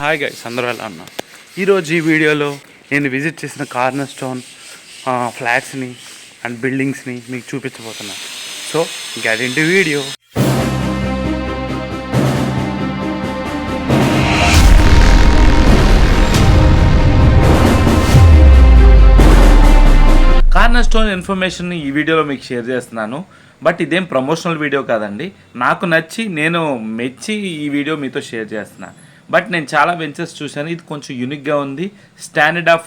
Hi guys, అందరూ ఎలా ఉన్నారు? ఈరోజు ఈ వీడియోలో నేను విజిట్ చేసిన కార్నర్ స్టోన్ ఫ్లాట్స్ని అండ్ బిల్డింగ్స్ని మీకు చూపించబోతున్నాను. So get into video. Corner stone information ఈ వీడియోలో మీకు షేర్ చేస్తున్నాను. బట్ ఇదేం ప్రమోషనల్ వీడియో కాదండి. నాకు నచ్చి నేను మెచ్చి ఈ వీడియో మీతో షేర్ చేస్తున్నాను. బట్ నేను చాలా వెంచర్స్ చూశాను. ఇది కొంచెం యూనిక్గా ఉంది. స్టాండర్డ్ ఆఫ్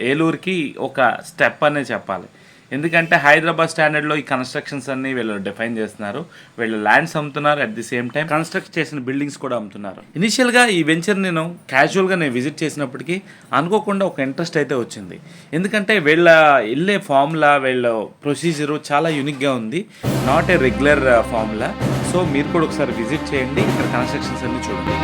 ఏలూరుకి ఒక స్టెప్ అనే చెప్పాలి. ఎందుకంటే హైదరాబాద్ స్టాండర్డ్లో ఈ కన్స్ట్రక్షన్స్ అన్ని వీళ్ళు డిఫైన్ చేస్తున్నారు. వీళ్ళు ల్యాండ్స్ అమ్ముతున్నారు, at the same time construct చేసిన బిల్డింగ్స్ కూడా అమ్ముతున్నారు. ఇనిషియల్గా ఈ వెంచర్ నేను క్యాజువల్గా విజిట్ చేసినప్పటికీ అనుకోకుండా ఒక ఇంట్రెస్ట్ అయితే వచ్చింది. ఎందుకంటే వీళ్ళ వెళ్ళే ఫార్ములా, వీళ్ళ ప్రొసీజరు చాలా యూనిక్గా ఉంది. Not a regular formula. So మీరు కూడా ఒకసారి విజిట్ చేయండి, ఇక్కడ కన్స్ట్రక్షన్స్ అన్ని చూడండి.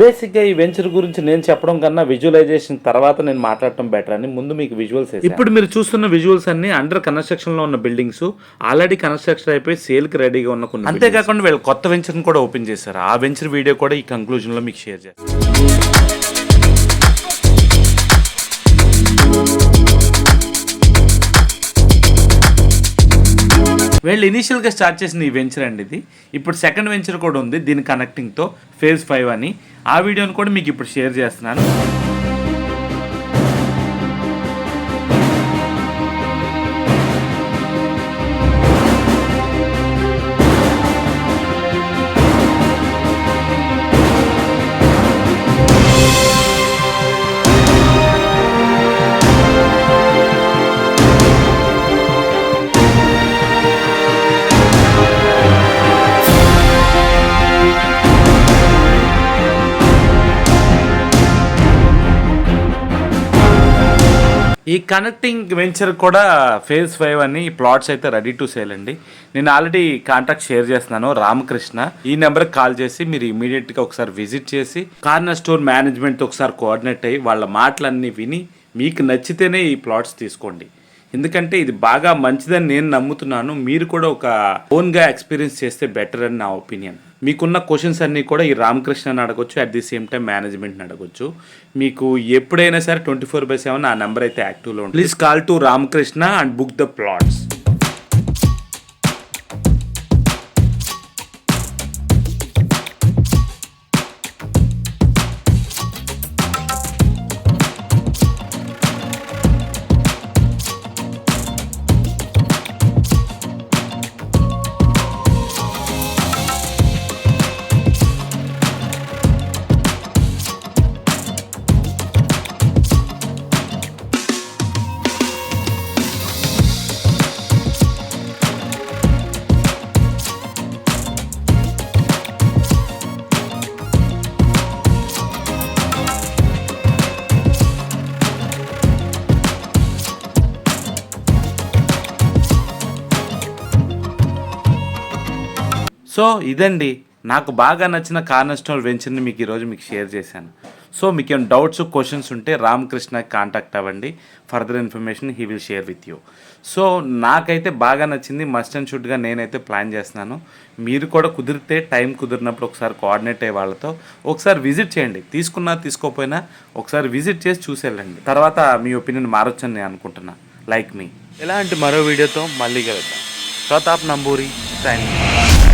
బేసిక్గా ఈ వెంచర్ గురించి నేను చెప్పడం కన్నా విజువలైజేషన్ తర్వాత నేను మాట్లాడటం బెటర్ అని ముందు మీకు విజువల్స్. ఇప్పుడు మీరు చూస్తున్న విజువల్స్ అన్ని అండర్ కన్స్ట్రక్షన్ లో ఉన్న బిల్డింగ్స్, ఆల్రెడీ కన్స్ట్రక్షన్ అయిపోయి సేల్ కి రెడీగా ఉన్న కొన్ని. అంతేకాకుండా వీళ్ళు కొత్త వెంచర్ కూడా ఓపెన్ చేశారు. ఆ వెంచర్ వీడియో కూడా ఈ కంక్లూజన్ లో మీకు షేర్ చేస్తాను. వీళ్ళు ఇనీషియల్గా స్టార్ట్ చేసిన ఈ వెంచర్ అండి ఇది. ఇప్పుడు సెకండ్ వెంచర్ కూడా ఉంది దీని కనెక్టింగ్తో, ఫేజ్ 5 అని. ఆ వీడియోని కూడా మీకు ఇప్పుడు షేర్ చేస్తున్నాను. ఈ కనెక్టింగ్ వెంచర్ కూడా ఫేజ్ 5 అని ప్లాట్స్ అయితే రెడీ టు సేల్ అండి. నేను ఆల్రెడీ కాంటాక్ట్ షేర్ చేస్తున్నాను, రామకృష్ణ. ఈ నెంబర్కి కాల్ చేసి మీరు ఇమీడియట్గా ఒకసారి విజిట్ చేసి కార్నర్ స్టోర్ మేనేజ్మెంట్తో ఒకసారి కోఆర్డినేట్ అయ్యి వాళ్ళ మాటలన్నీ విని మీకు నచ్చితేనే ఈ ప్లాట్స్ తీసుకోండి. ఎందుకంటే ఇది బాగా మంచిదని నేను నమ్ముతున్నాను. మీరు కూడా ఒక ఓన్గా ఎక్స్పీరియన్స్ చేస్తే బెటర్ అని నా ఒపీనియన్. మీకున్న క్వశ్చన్స్ అన్నీ కూడా ఈ రామకృష్ణని అడగొచ్చు, అట్ ది సేమ్ టైం మేనేజ్మెంట్ని అడగొచ్చు. మీకు ఎప్పుడైనా సరే 24/7 ఆ నెంబర్ అయితే యాక్టివ్లో ఉంటుంది. Please call to Ramakrishna and book the plots. So ఇదండి నాకు బాగా నచ్చిన కార్నర్స్టోన్ వెంచర్ని ఈరోజు షేర్ చేశాను. సో మీకు ఏమైనా డౌట్స్ క్వశ్చన్స్ ఉంటే రామకృష్ణకి కాంటాక్ట్ అవ్వండి. Further information he will share with you. So నాకైతే బాగా నచ్చింది, మస్ట్ అండ్ షుడ్గా నేనైతే ప్లాన్ చేస్తున్నాను. మీరు కూడా కుదిరితే టైం కుదిరినప్పుడు ఒకసారి కోఆర్డినేట్ అయ్యే వాళ్ళతో ఒకసారి విజిట్ చేయండి. తీసుకున్నా తీసుకోకపోయినా ఒకసారి విజిట్ చేసి చూసి వెళ్ళండి. తర్వాత మీ ఒపీనియన్ మారొచ్చని నేను అనుకుంటున్నా. లైక్ మీ. ఇలాంటి మరో వీడియోతో మళ్ళీ కలుద్దాం. ప్రతాప్ నంబూరి సైనింగ్.